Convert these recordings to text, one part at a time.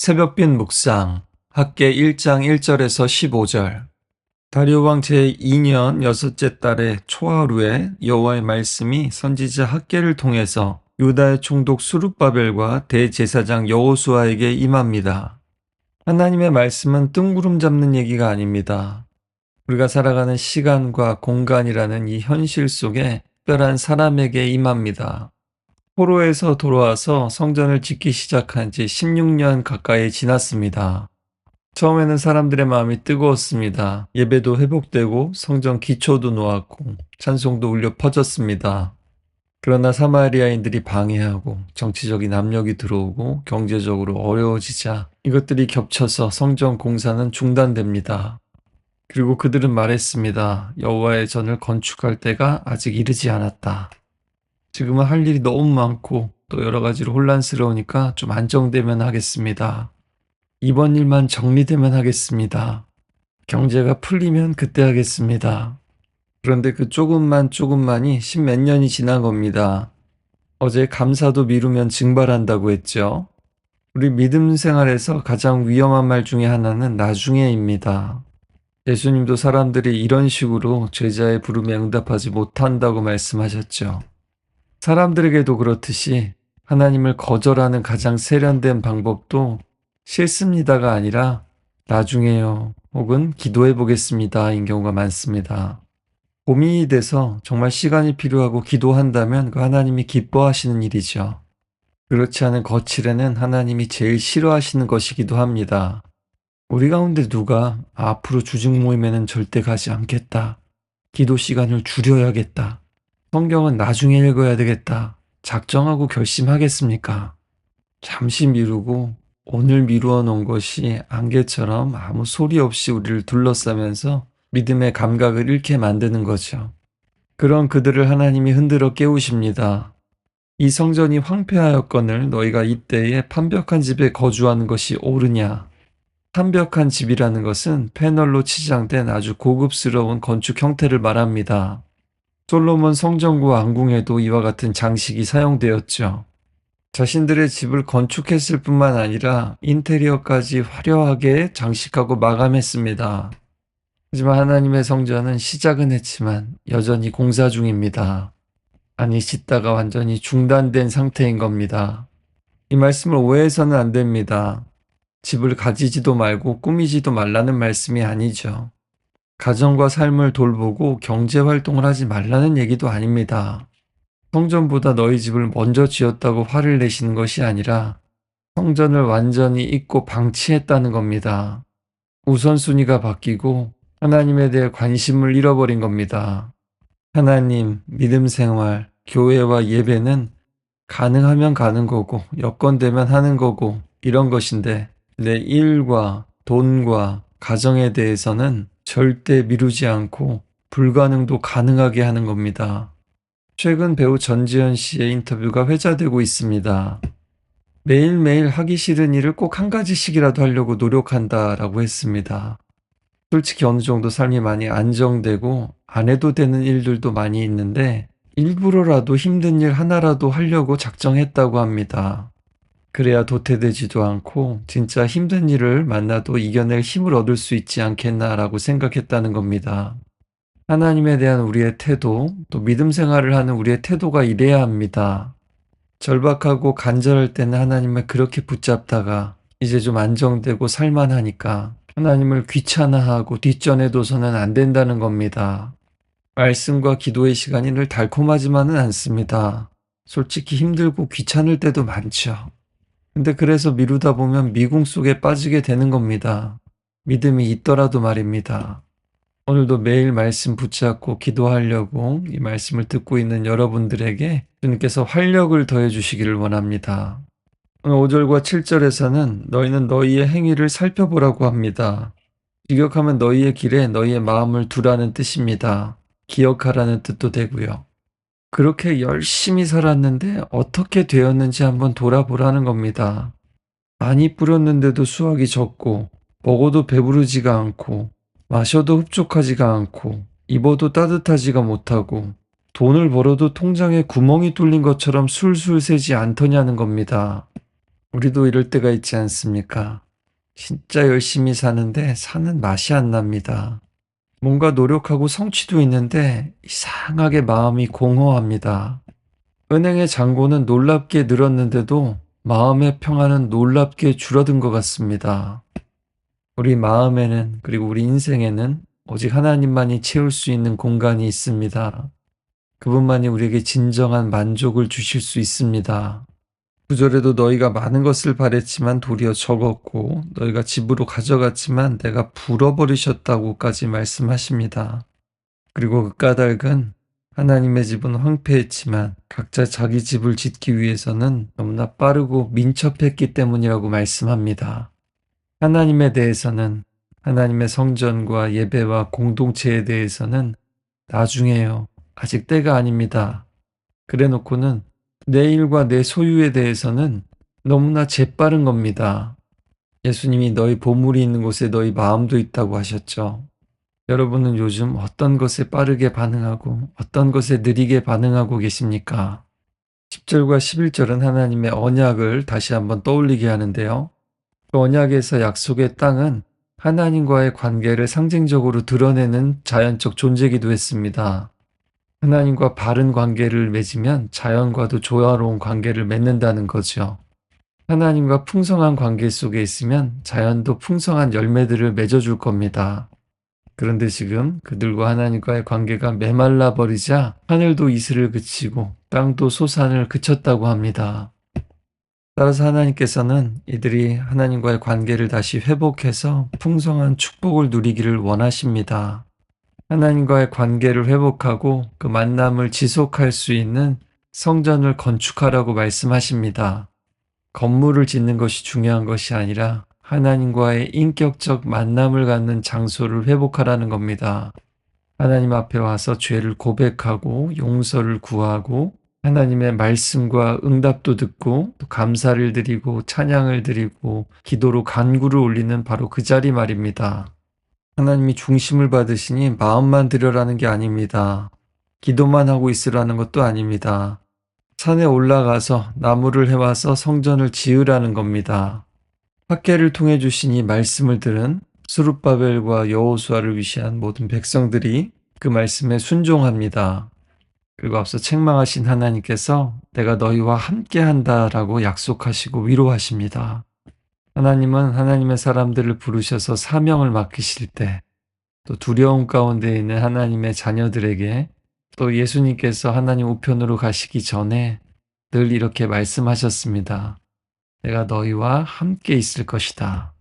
새벽빛 묵상 학개 1장 1절에서 15절. 다리오 왕 제2년 여섯째 달의 초하루에 여호와의 말씀이 선지자 학개를 통해서 유다의 총독 수룹바벨과 대제사장 여호수아에게 임합니다. 하나님의 말씀은 뜬구름 잡는 얘기가 아닙니다. 우리가 살아가는 시간과 공간이라는 이 현실 속에 특별한 사람에게 임합니다. 포로에서 돌아와서 성전을 짓기 시작한 지 16년 가까이 지났습니다. 처음에는 사람들의 마음이 뜨거웠습니다. 예배도 회복되고 성전 기초도 놓았고 찬송도 울려 퍼졌습니다. 그러나 사마리아인들이 방해하고 정치적인 압력이 들어오고 경제적으로 어려워지자 이것들이 겹쳐서 성전 공사는 중단됩니다. 그리고 그들은 말했습니다. 여호와의 전을 건축할 때가 아직 이르지 않았다. 지금은 할 일이 너무 많고 또 여러 가지로 혼란스러우니까 좀 안정되면 하겠습니다. 이번 일만 정리되면 하겠습니다. 경제가 풀리면 그때 하겠습니다. 그런데 그 조금만이 십몇 년이 지난 겁니다. 어제 감사도 미루면 증발한다고 했죠. 우리 믿음 생활에서 가장 위험한 말 중에 하나는 나중에입니다. 예수님도 사람들이 이런 식으로 제자의 부름에 응답하지 못한다고 말씀하셨죠. 사람들에게도 그렇듯이 하나님을 거절하는 가장 세련된 방법도 싫습니다가 아니라 나중에요 혹은 기도해 보겠습니다인 경우가 많습니다. 고민이 돼서 정말 시간이 필요하고 기도한다면 그 하나님이 기뻐하시는 일이죠. 그렇지 않은 거칠에는 하나님이 제일 싫어하시는 것이기도 합니다. 우리 가운데 누가 앞으로 주직 모임에는 절대 가지 않겠다. 기도 시간을 줄여야겠다. 성경은 나중에 읽어야 되겠다. 작정하고 결심하겠습니까? 잠시 미루고 오늘 미루어 놓은 것이 안개처럼 아무 소리 없이 우리를 둘러싸면서 믿음의 감각을 잃게 만드는 거죠. 그런 그들을 하나님이 흔들어 깨우십니다. 이 성전이 황폐하였거늘 너희가 이때에 판벽한 집에 거주하는 것이 옳으냐? 판벽한 집이라는 것은 패널로 치장된 아주 고급스러운 건축 형태를 말합니다. 솔로몬 성전구 왕궁에도 이와 같은 장식이 사용되었죠. 자신들의 집을 건축했을 뿐만 아니라 인테리어까지 화려하게 장식하고 마감했습니다. 하지만 하나님의 성전은 시작은 했지만 여전히 공사 중입니다. 아니, 짓다가 완전히 중단된 상태인 겁니다. 이 말씀을 오해해서는 안 됩니다. 집을 가지지도 말고 꾸미지도 말라는 말씀이 아니죠. 가정과 삶을 돌보고 경제활동을 하지 말라는 얘기도 아닙니다. 성전보다 너희 집을 먼저 지었다고 화를 내시는 것이 아니라 성전을 완전히 잊고 방치했다는 겁니다. 우선순위가 바뀌고 하나님에 대해 관심을 잃어버린 겁니다. 하나님, 믿음 생활, 교회와 예배는 가능하면 가는 거고 여건되면 하는 거고 이런 것인데 내 일과 돈과 가정에 대해서는 절대 미루지 않고 불가능도 가능하게 하는 겁니다. 최근 배우 전지현 씨의 인터뷰가 회자되고 있습니다. 매일매일 하기 싫은 일을 꼭 한 가지씩이라도 하려고 노력한다라고 했습니다. 솔직히 어느 정도 삶이 많이 안정되고 안 해도 되는 일들도 많이 있는데 일부러라도 힘든 일 하나라도 하려고 작정했다고 합니다. 그래야 도태되지도 않고 진짜 힘든 일을 만나도 이겨낼 힘을 얻을 수 있지 않겠나라고 생각했다는 겁니다. 하나님에 대한 우리의 태도, 또 믿음 생활을 하는 우리의 태도가 이래야 합니다. 절박하고 간절할 때는 하나님을 그렇게 붙잡다가 이제 좀 안정되고 살만하니까 하나님을 귀찮아하고 뒷전해둬서는 안 된다는 겁니다. 말씀과 기도의 시간이 늘 달콤하지만은 않습니다. 솔직히 힘들고 귀찮을 때도 많죠. 근데 그래서 미루다 보면 미궁 속에 빠지게 되는 겁니다. 믿음이 있더라도 말입니다. 오늘도 매일 말씀 붙잡고 기도하려고 이 말씀을 듣고 있는 여러분들에게 주님께서 활력을 더해 주시기를 원합니다. 오늘 5절과 7절에서는 너희는 너희의 행위를 살펴보라고 합니다. 기억하면 너희의 길에 너희의 마음을 두라는 뜻입니다. 기억하라는 뜻도 되고요. 그렇게 열심히 살았는데 어떻게 되었는지 한번 돌아보라는 겁니다. 많이 뿌렸는데도 수확이 적고 먹어도 배부르지가 않고 마셔도 흡족하지가 않고 입어도 따뜻하지가 못하고 돈을 벌어도 통장에 구멍이 뚫린 것처럼 술술 새지 않더냐는 겁니다. 우리도 이럴 때가 있지 않습니까? 진짜 열심히 사는데 사는 맛이 안 납니다. 뭔가 노력하고 성취도 있는데 이상하게 마음이 공허합니다. 은행의 잔고는 놀랍게 늘었는데도 마음의 평안은 놀랍게 줄어든 것 같습니다. 우리 마음에는, 그리고 우리 인생에는 오직 하나님만이 채울 수 있는 공간이 있습니다. 그분만이 우리에게 진정한 만족을 주실 수 있습니다. 9절에도 너희가 많은 것을 바랬지만 도리어 적었고 너희가 집으로 가져갔지만 내가 불어버리셨다고까지 말씀하십니다. 그리고 그 까닭은 하나님의 집은 황폐했지만 각자 자기 집을 짓기 위해서는 너무나 빠르고 민첩했기 때문이라고 말씀합니다. 하나님에 대해서는, 하나님의 성전과 예배와 공동체에 대해서는 나중에요. 아직 때가 아닙니다. 그래 놓고는 내 일과 내 소유에 대해서는 너무나 재빠른 겁니다. 예수님이 너희 보물이 있는 곳에 너희 마음도 있다고 하셨죠. 여러분은 요즘 어떤 것에 빠르게 반응하고 어떤 것에 느리게 반응하고 계십니까? 10절과 11절은 하나님의 언약을 다시 한번 떠올리게 하는데요. 그 언약에서 약속의 땅은 하나님과의 관계를 상징적으로 드러내는 자연적 존재이기도 했습니다. 하나님과 바른 관계를 맺으면 자연과도 조화로운 관계를 맺는다는 거죠. 하나님과 풍성한 관계 속에 있으면 자연도 풍성한 열매들을 맺어줄 겁니다. 그런데 지금 그들과 하나님과의 관계가 메말라 버리자 하늘도 이슬을 그치고 땅도 솟아을 그쳤다고 합니다. 따라서 하나님께서는 이들이 하나님과의 관계를 다시 회복해서 풍성한 축복을 누리기를 원하십니다. 하나님과의 관계를 회복하고 그 만남을 지속할 수 있는 성전을 건축하라고 말씀하십니다. 건물을 짓는 것이 중요한 것이 아니라 하나님과의 인격적 만남을 갖는 장소를 회복하라는 겁니다. 하나님 앞에 와서 죄를 고백하고 용서를 구하고 하나님의 말씀과 응답도 듣고 또 감사를 드리고 찬양을 드리고 기도로 간구를 올리는 바로 그 자리 말입니다. 하나님이 중심을 받으시니 마음만 드려라는 게 아닙니다. 기도만 하고 있으라는 것도 아닙니다. 산에 올라가서 나무를 해와서 성전을 지으라는 겁니다. 학계를 통해 주신 이 말씀을 들은 스룹바벨과 여호수아를 위시한 모든 백성들이 그 말씀에 순종합니다. 그리고 앞서 책망하신 하나님께서 내가 너희와 함께한다라고 약속하시고 위로하십니다. 하나님은 하나님의 사람들을 부르셔서 사명을 맡기실 때 또 두려움 가운데 있는 하나님의 자녀들에게 또 예수님께서 하나님 우편으로 가시기 전에 늘 이렇게 말씀하셨습니다. 내가 너희와 함께 있을 것이다.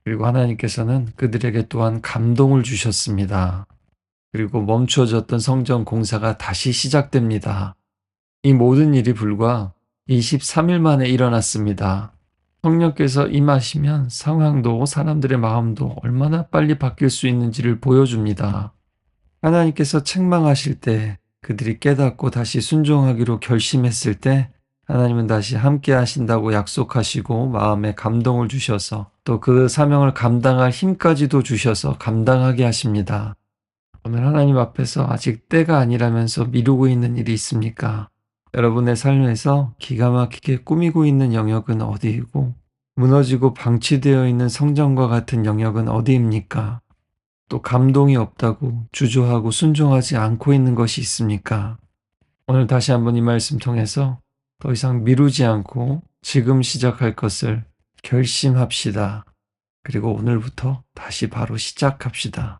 그리고 하나님께서는 그들에게 또한 감동을 주셨습니다. 그리고 멈추어졌던 성전 공사가 다시 시작됩니다. 이 모든 일이 불과 23일 만에 일어났습니다. 성령께서 임하시면 상황도 사람들의 마음도 얼마나 빨리 바뀔 수 있는지를 보여줍니다. 하나님께서 책망하실 때 그들이 깨닫고 다시 순종하기로 결심했을 때 하나님은 다시 함께 하신다고 약속하시고 마음에 감동을 주셔서 또 그 사명을 감당할 힘까지도 주셔서 감당하게 하십니다. 오늘 하나님 앞에서 아직 때가 아니라면서 미루고 있는 일이 있습니까? 여러분의 삶에서 기가 막히게 꾸미고 있는 영역은 어디이고 무너지고 방치되어 있는 성전과 같은 영역은 어디입니까? 또 감동이 없다고 주저하고 순종하지 않고 있는 것이 있습니까? 오늘 다시 한번 이 말씀 통해서 더 이상 미루지 않고 지금 시작할 것을 결심합시다. 그리고 오늘부터 다시 바로 시작합시다.